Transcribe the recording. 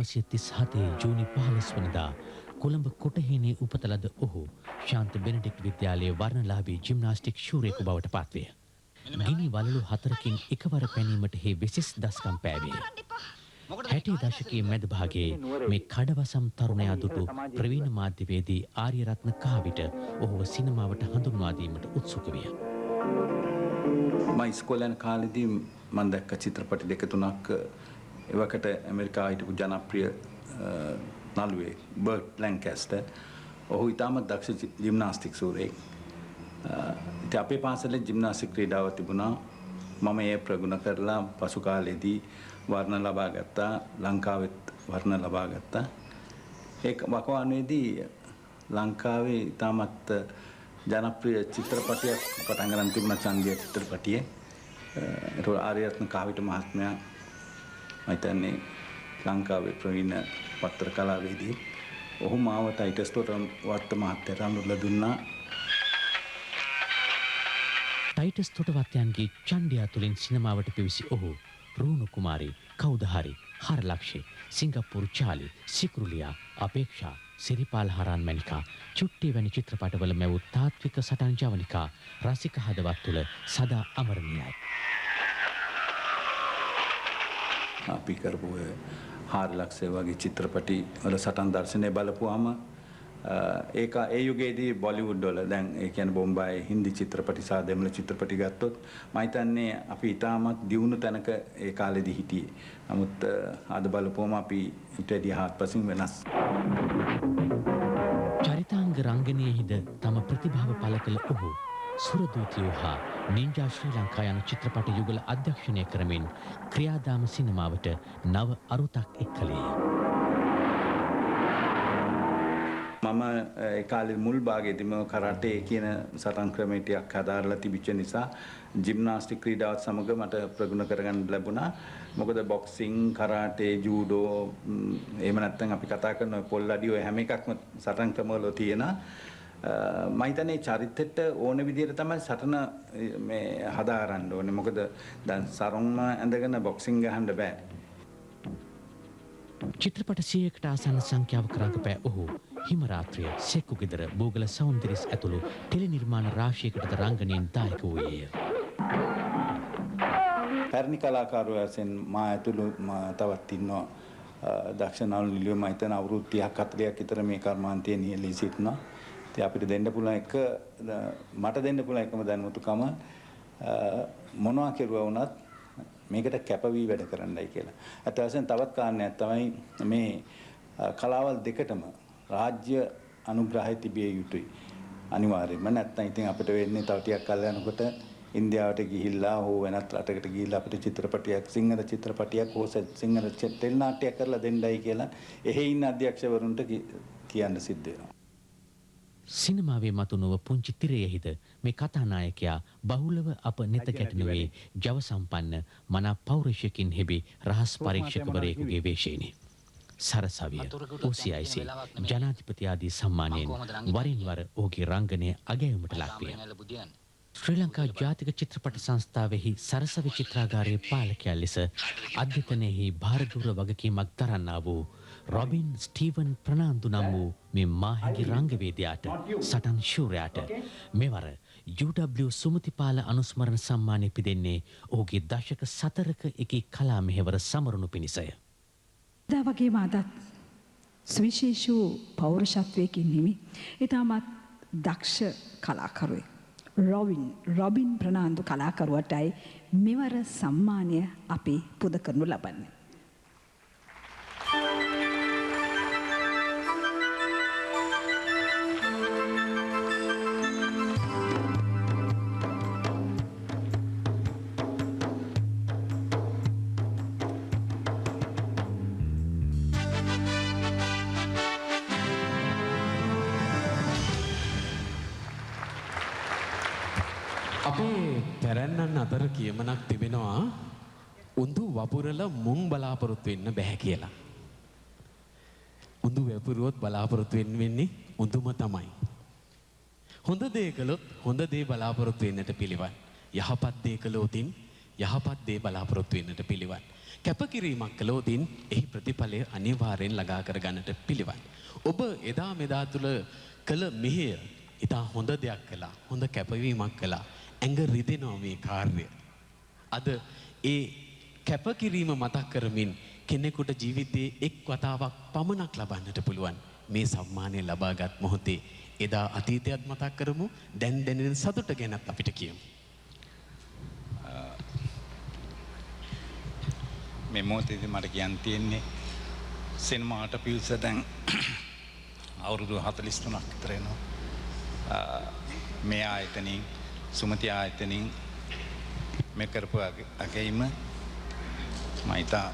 1937 ජූනි 15 වනදා කොළඹ කොටහේනේ උපත ලද ඔහු ශාන්ත බෙනඩික්ට් විද්‍යාලයේ වර්ණලාභී ජිම්නාස්ටික් ශූරයෙකු බවට පත්විය. ගිනි වලලු 4කින් එකවර පැනීමට හේ විශේෂ දස්කම් පෑවේ. 60 දශකයේ මැද භාගයේ මේ කඩවසම් තරුණයා දුටු ප්‍රවීණ මාධ්‍යවේදී ආර්යරත්න කාවිට ඔහුව සිනමාවට හඳුන්වා දීමට උත්සුක විය. මම ඉස්කෝලේ යන කාලෙදී මම දැක්ක චිත්‍රපට දෙක තුනක් එවකට ඇමරිකාවේ හිටපු ජනප්‍රිය නළුවෙක් බර්ට් ලැන්කැස්ටර්. ඔහු ඉතාමත් දක්ෂ ජිම්නාස්ටික් ශූරයෙක්. ඉතින් අපේ පාසලේ ජිම්නාස්ටික් ක්‍රීඩාව තිබුණා. මම ඒ ප්‍රගුණ කරලා පසු කාලෙදී වර්ණ ලබා ගත්තා. ලංකාවෙත් වර්ණ ලබා ගත්තා. ඒ වකවානුවේදී ලංකාවේ ඉතාමත් ජනප්‍රිය චිත්‍රපටයක් පටන් ගන්න තිබුණා චන්දිය චිත්‍රපටියේ. ඒක ආර්යරත්න කාවිට මහත්මයා මම හිතන්නේ ලංකාවේ ප්‍රවීණ පත්‍ර කලාවේදී ඔහු මාව ටයිටස් තොටවත්ත මහත්තයාට අඳුරලා දුන්නා. ටයිටස් තොටවත්තයන්ගේ චණ්ඩියා තුලින් සිනමාවට පිවිසි ඔහු රූණු කුමාරි, කවුදහරි, හරලක්ෂේ, සිංගප්පූරු චාලි, සිකුරුලියා, අපේක්ෂා, සිරිපාල හරන් මැනිකා, චුට්ටි වැනි චිත්‍රපටවල මැවූ තාත්වික සටන් ජවනිකා රසික හදවත් තුළ සදා අමරණීයයි. අපි කරපු හරලක්ෂේ වගේ චිත්‍රපටි වල සටන් දර්ශනය බලපුවාම ඒ යුගයේදී බොලිවුඩ් වල දැන් ඒ කියන්නේ බොම්බායි හින්දි චිත්‍රපටි සහ දෙමළ චිත්‍රපටි ගත්තොත් මම හිතන්නේ අපි ඉතාමත් දියුණු තැනක ඒ කාලෙදී හිටියේ. නමුත් අද බලපුවම අපි ඊට වඩා හාත්පසින් වෙනස්. චරිතාංග රංගනයේහිද තම ප්‍රතිභාව පළ කළ ඔහු සුරදූතියෝ හා නින්ජා ශ්‍රී ලංකා යන චිත්‍රපට යුගල අධ්‍යක්ෂණය කරමින් ක්‍රියාදාම සිනමාවට නව අරුතක් එක්කලේය. මම ඒ කාලේ මුල් භාගයේදීම කරාටේ කියන සටන් ක්‍රමයක් හදාarලා තිබිච්ච නිසා ජිම්නාස්ටික් ක්‍රීඩාවත් සමග මට ප්‍රගුණ කරගන්න ලැබුණා. මොකද බොක්සිං, කරාටේ, ජූඩෝ එහෙම නැත්නම් අපි කතා කරන පොල් අඩි ඔය හැම එකක්ම සටන් ක්‍රමවල තියෙනවා. මම හිතන්නේ චරිතෙට ඕන විදිහට තමයි සටන මේ හදාරන්න ඕනේ. මොකද දැන් සරොන්ම ඇඳගෙන බොක්සිං ගහන්න බෑ. චිත්‍රපට 100කට ආසන්න සංඛ්‍යාවක රඟපෑ ඔහු හිම රාත්‍රිය, සෙක්කු ගෙදර, බෝගල සෞන්දර්යස් ඇතුළු ටෙලි නිර්මාණ රාශියකටද රංගනයෙන් දායක වූයේය. පැරණි කලාකාරයෝ වශයෙන් මා ඇතුළු තවත් ඉන්නවා දක්ෂ නළු නිළියෝ මම හිතන අවුරුදු 30ක් 40ක් විතර මේ කර්මාන්තයේ නියැලී සිටිනවා. ඉතින් අපිට දෙන්න පුළුවන් මට දෙන්න පුළුවන් එකම දැනුමතුකම මොනවා කෙරුවා වුණත් මේකට කැපවී වැඩ කරන්නයි කියලා. අත වශයෙන් තවත් කාරණයක් තමයි මේ කලාවල් දෙකටම රාජ්‍ය අනුග්‍රහය තිබිය යුතුයි. අනිවාර්යයෙන්ම නැත්නම් ඉතින් අපිට වෙන්නේ තව ටිකක් කල් යනකොට ඉන්දියාවට ගිහිල්ලා හෝ වෙනත් රටකට ගිහිල්ලා අපිට චිත්‍රපටයක් සිංහල චිත්‍රපටයක් හෝ සිංහල ටෙලි නාට්‍යයක් කරලා දෙන්නයි කියලා එහෙ ඉන්න අධ්‍යක්ෂවරුන්ට කියන්න සිද්ධ වෙනවා. සිනමාවේ මතුනව පුංචි තිරයෙහිද මේ කතානායකයා බහුලව අප නෙත ගැටෙනුවේ ජව සම්පන්න මනා පෞරුෂයකින් හෙබි රහස් පරීක්ෂකවරයෙකුගේ වේශයෙනි. සරසවිය, OCIC, ජනාධිපති ආදී සම්මානයෙන් වරින් වර ඔහුගේ රංගනය අගැයුමට ලක්විය. ශ්‍රී ලංකා ජාතික චිත්‍රපට සංස්ථාවෙහි සරසවි චිත්‍රාගාරයේ පාලකයා ලෙස අධ්‍යතනයෙහි භාරදූර වගකීමක් දරන්නා වූ රොබින් ස්ටීවන් ප්‍රනාන්දු නම් වූ මේ මාහිඟි රංගවේදියාට සටන් ශූරයාට මෙවර UW සුමතිපාල අනුස්මරණ සම්මානය පිදෙන්නේ ඔහුගේ දශක 4ක එකී කලා මෙහෙවර සමරුණු පිණිසය. දා වගේම අදත් සුවිශේෂ වූ පෞරුෂත්වයකින් හිමි ඉතාමත් දක්ෂ කලාකරුවෙක් රොබින් ප්‍රනාන්දු කලාකරුවටයි මෙවර සම්මානය අපි පුද කරනු ලබන්නේ. අපේ පැරැන්නන් අතර කියමනක් තිබෙනවා උඳු වපුරල මුං බලාපොරොත්තු වෙන්න බෑ කියලා. උඳු වැපුරුවොත් බලාපොරොත්තු වෙන්නේ උඳුම තමයි. හොඳ දේ කළොත් හොඳ දේ බලාපොරොත්තු වෙන්නට පිළිවන්. යහපත් දේ කළොතින් යහපත් දේ බලාපොරොත්තු වෙන්නට පිළිවන්. කැපකිරීමක් කළොතින් එහි ප්‍රතිඵලය අනිවාර්යෙන් ළඟා කර ගන්නට පිළිවන්. ඔබ එදා මෙදා තුල කළ මෙහෙය ඉතා හොඳ දෙයක් කළා. හොඳ කැපවීමක් කළා. ඇඟ රිදෙනවා මේ කාර්යය. අද ඒ කැපකිරීම මතක් කරමින් කෙනෙකුට ජීවිතයේ එක් වතාවක් පමණක් ලබන්නට පුළුවන් මේ සම්මානය ලබාගත් මොහොතේ එදා අතීතයත් මතක් කරමු. දැන් දැනෙන සතුට ගැනත් අපිට කියමු. මේ මොහොතේදී මට කියන්න තියෙන්නේ සිනමාට පිවිස දැන් අවුරුදු 43ක් විතර වෙනවා. මේ ආයතනින් සුමති ආයතනින් මේ කරපු අගයීම මම ඉතා